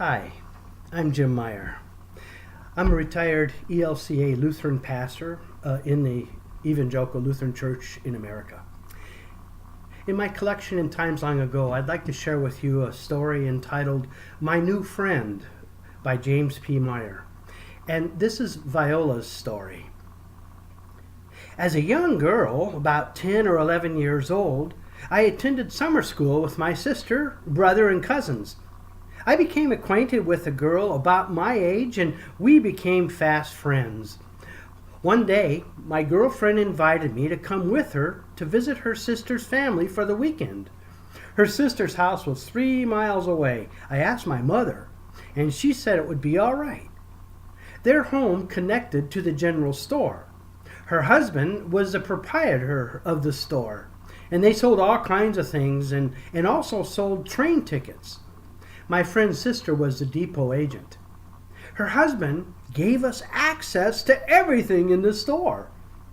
Hi, I'm Jim Meyer. I'm a retired ELCA Lutheran pastor in the Evangelical Lutheran Church in America. In my collection in Times Long Ago, I'd like to share with you a story entitled My New Friend by James P. Meyer. And this is Viola's story. As a young girl, about 10 or 11 years old, I attended summer school with my sister, brother, and cousins. I became acquainted with a girl about my age, and we became fast friends. One day, my girlfriend invited me to come with her to visit her sister's family for the weekend. Her sister's house was 3 miles away. I asked my mother, and she said it would be all right. Their home connected to the general store. Her husband was the proprietor of the store, and they sold all kinds of things and also sold train tickets. My friend's sister was the depot agent. Her husband gave us access to everything in the store,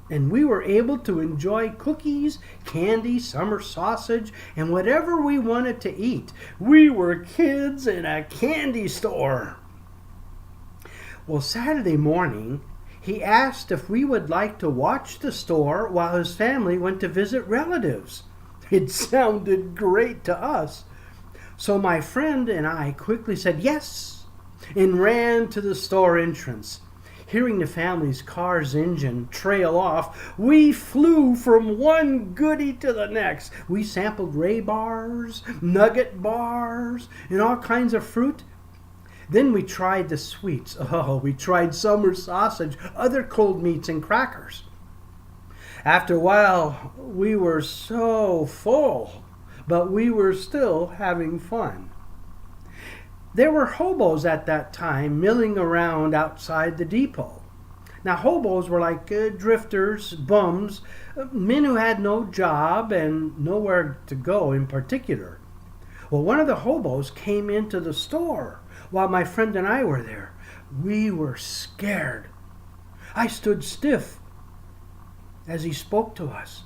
and we were able to enjoy cookies, candy, summer sausage, and whatever we wanted to eat. We were kids in a candy store. Well, Saturday morning, he asked if we would like to watch the store while his family went to visit relatives. It sounded great to us. So my friend and I quickly said yes and ran to the store entrance. Hearing the family's car's engine trail off, we flew from one goodie to the next. We sampled Ray bars, nugget bars, and all kinds of fruit. Then we tried the sweets. We tried summer sausage, other cold meats, and crackers. After a while, we were so full, but we were still having fun. There were hobos at that time milling around outside the depot. Now, hobos were like drifters, bums, men who had no job and nowhere to go in particular. Well, one of the hobos came into the store while my friend and I were there. We were scared. I stood stiff as he spoke to us.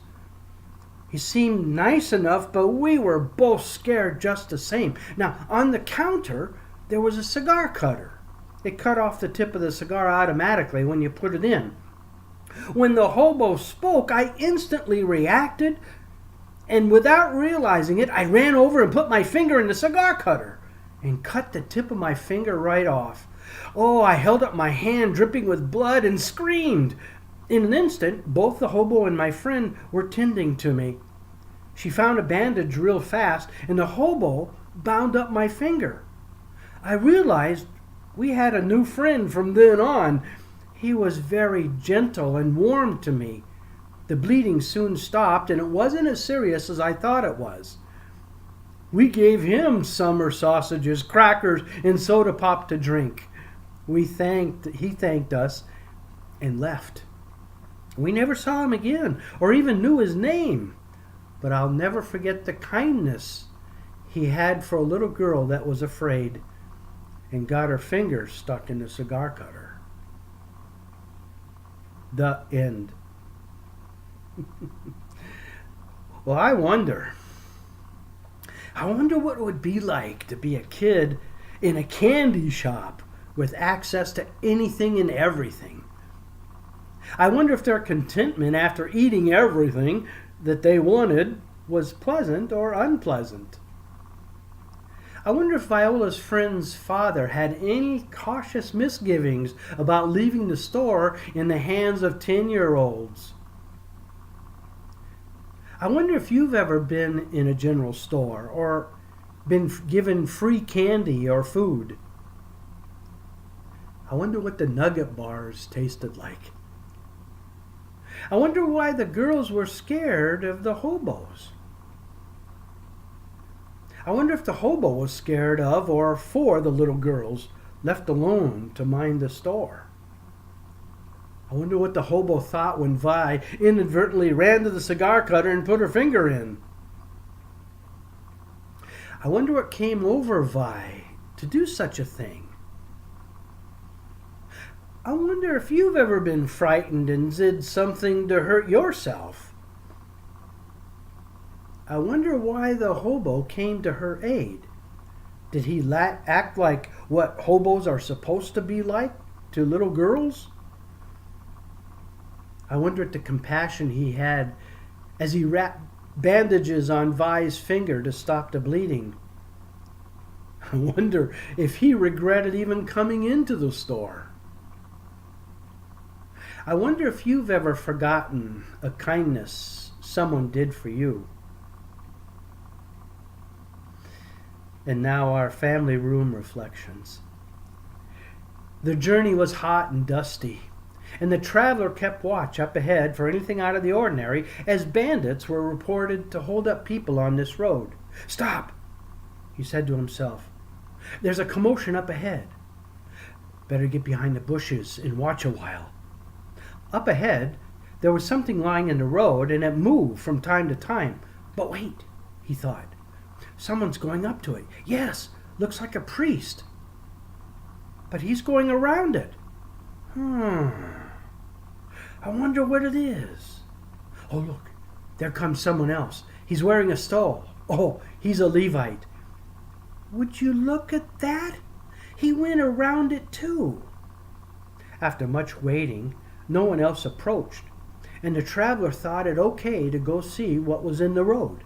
He seemed nice enough, but we were both scared just the same. Now, on the counter, there was a cigar cutter. It cut off the tip of the cigar automatically when you put it in. When the hobo spoke, I instantly reacted, and without realizing it, I ran over and put my finger in the cigar cutter and cut the tip of my finger right off. Oh, I held up my hand dripping with blood and screamed. In an instant, both the hobo and my friend were tending to me. She found a bandage real fast, and the hobo bound up my finger. I realized we had a new friend from then on. He was very gentle and warm to me. The bleeding soon stopped, and it wasn't as serious as I thought it was. We gave him summer sausages, crackers, and soda pop to drink. He thanked us and left. We never saw him again or even knew his name, but I'll never forget the kindness he had for a little girl that was afraid and got her finger stuck in the cigar cutter. The end. Well, I wonder what it would be like to be a kid in a candy shop with access to anything and everything. I wonder if their contentment after eating everything that they wanted was pleasant or unpleasant. I wonder if Viola's friend's father had any cautious misgivings about leaving the store in the hands of 10-year-olds. I wonder if you've ever been in a general store or been given free candy or food. I wonder what the nugget bars tasted like. I wonder why the girls were scared of the hobos. I wonder if the hobo was scared of or for the little girls left alone to mind the store. I wonder what the hobo thought when Vi inadvertently ran to the cigar cutter and put her finger in. I wonder what came over Vi to do such a thing. I wonder if you've ever been frightened and did something to hurt yourself. I wonder why the hobo came to her aid. Did he act like what hobos are supposed to be like to little girls? I wonder at the compassion he had as he wrapped bandages on Vi's finger to stop the bleeding. I wonder if he regretted even coming into the store. I wonder if you've ever forgotten a kindness someone did for you. And now our family room reflections. The journey was hot and dusty, and the traveler kept watch up ahead for anything out of the ordinary, as bandits were reported to hold up people on this road. "Stop," he said to himself. "There's a commotion up ahead. Better get behind the bushes and watch a while." Up ahead, there was something lying in the road, and it moved from time to time. But wait, he thought. Someone's going up to it. Yes, looks like a priest. But he's going around it. I wonder what it is. Oh, look, there comes someone else. He's wearing a stole. Oh, he's a Levite. Would you look at that? He went around it too. After much waiting, no one else approached, and the traveler thought it okay to go see what was in the road.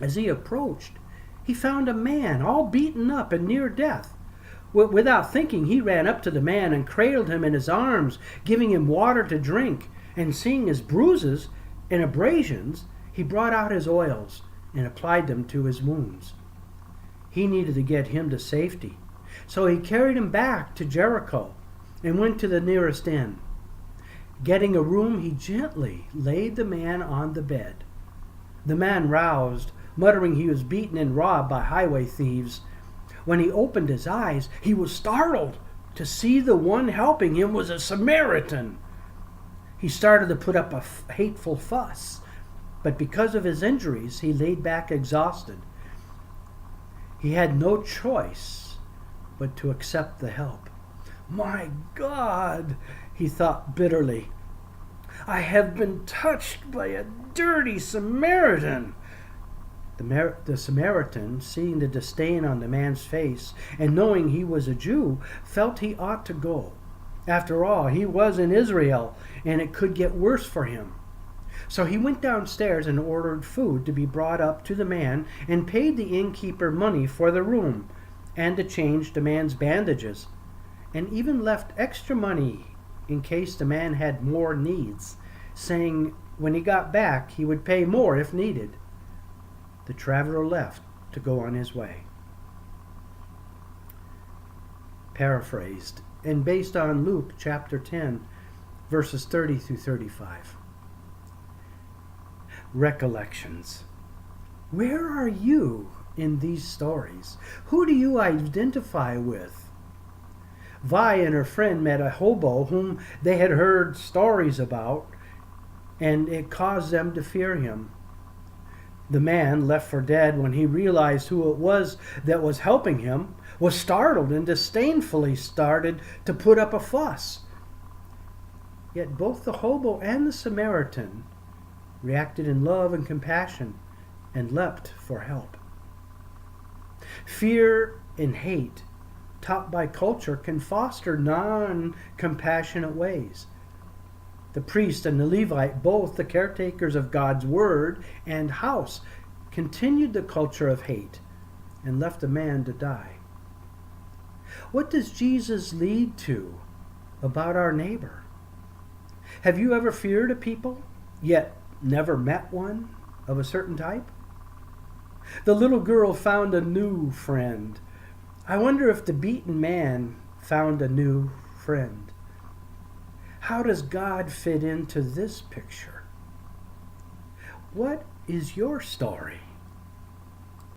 As he approached, he found a man all beaten up and near death. Without thinking, he ran up to the man and cradled him in his arms, giving him water to drink. And seeing his bruises and abrasions, he brought out his oils and applied them to his wounds. He needed to get him to safety, so he carried him back to Jericho and went to the nearest inn. Getting a room, he gently laid the man on the bed. The man roused, muttering he was beaten and robbed by highway thieves. When he opened his eyes, he was startled to see the one helping him was a Samaritan. He started to put up a hateful fuss, but because of his injuries, he laid back exhausted. He had no choice but to accept the help. "My God," he thought bitterly, "I have been touched by a dirty Samaritan." The Samaritan, seeing the disdain on the man's face and knowing he was a Jew, felt he ought to go. After all, he was in Israel, and it could get worse for him. So he went downstairs and ordered food to be brought up to the man and paid the innkeeper money for the room and to change the man's bandages, and even left extra money in case the man had more needs, saying when he got back he would pay more if needed. The traveler left to go on his way. Paraphrased and based on Luke chapter 10, verses 30 through 35. Recollections. Where are you in these stories? Who do you identify with? Vi and her friend met a hobo whom they had heard stories about, and it caused them to fear him. The man, left for dead when he realized who it was that was helping him, was startled and disdainfully started to put up a fuss. Yet both the hobo and the Samaritan reacted in love and compassion and leapt for help. Fear and hate taught by culture can foster non-compassionate ways. The priest and the Levite, both the caretakers of God's word and house, continued the culture of hate and left a man to die. What does Jesus lead to about our neighbor? Have you ever feared a people, yet never met one of a certain type? The little girl found a new friend. I wonder if the beaten man found a new friend. How does God fit into this picture? What is your story?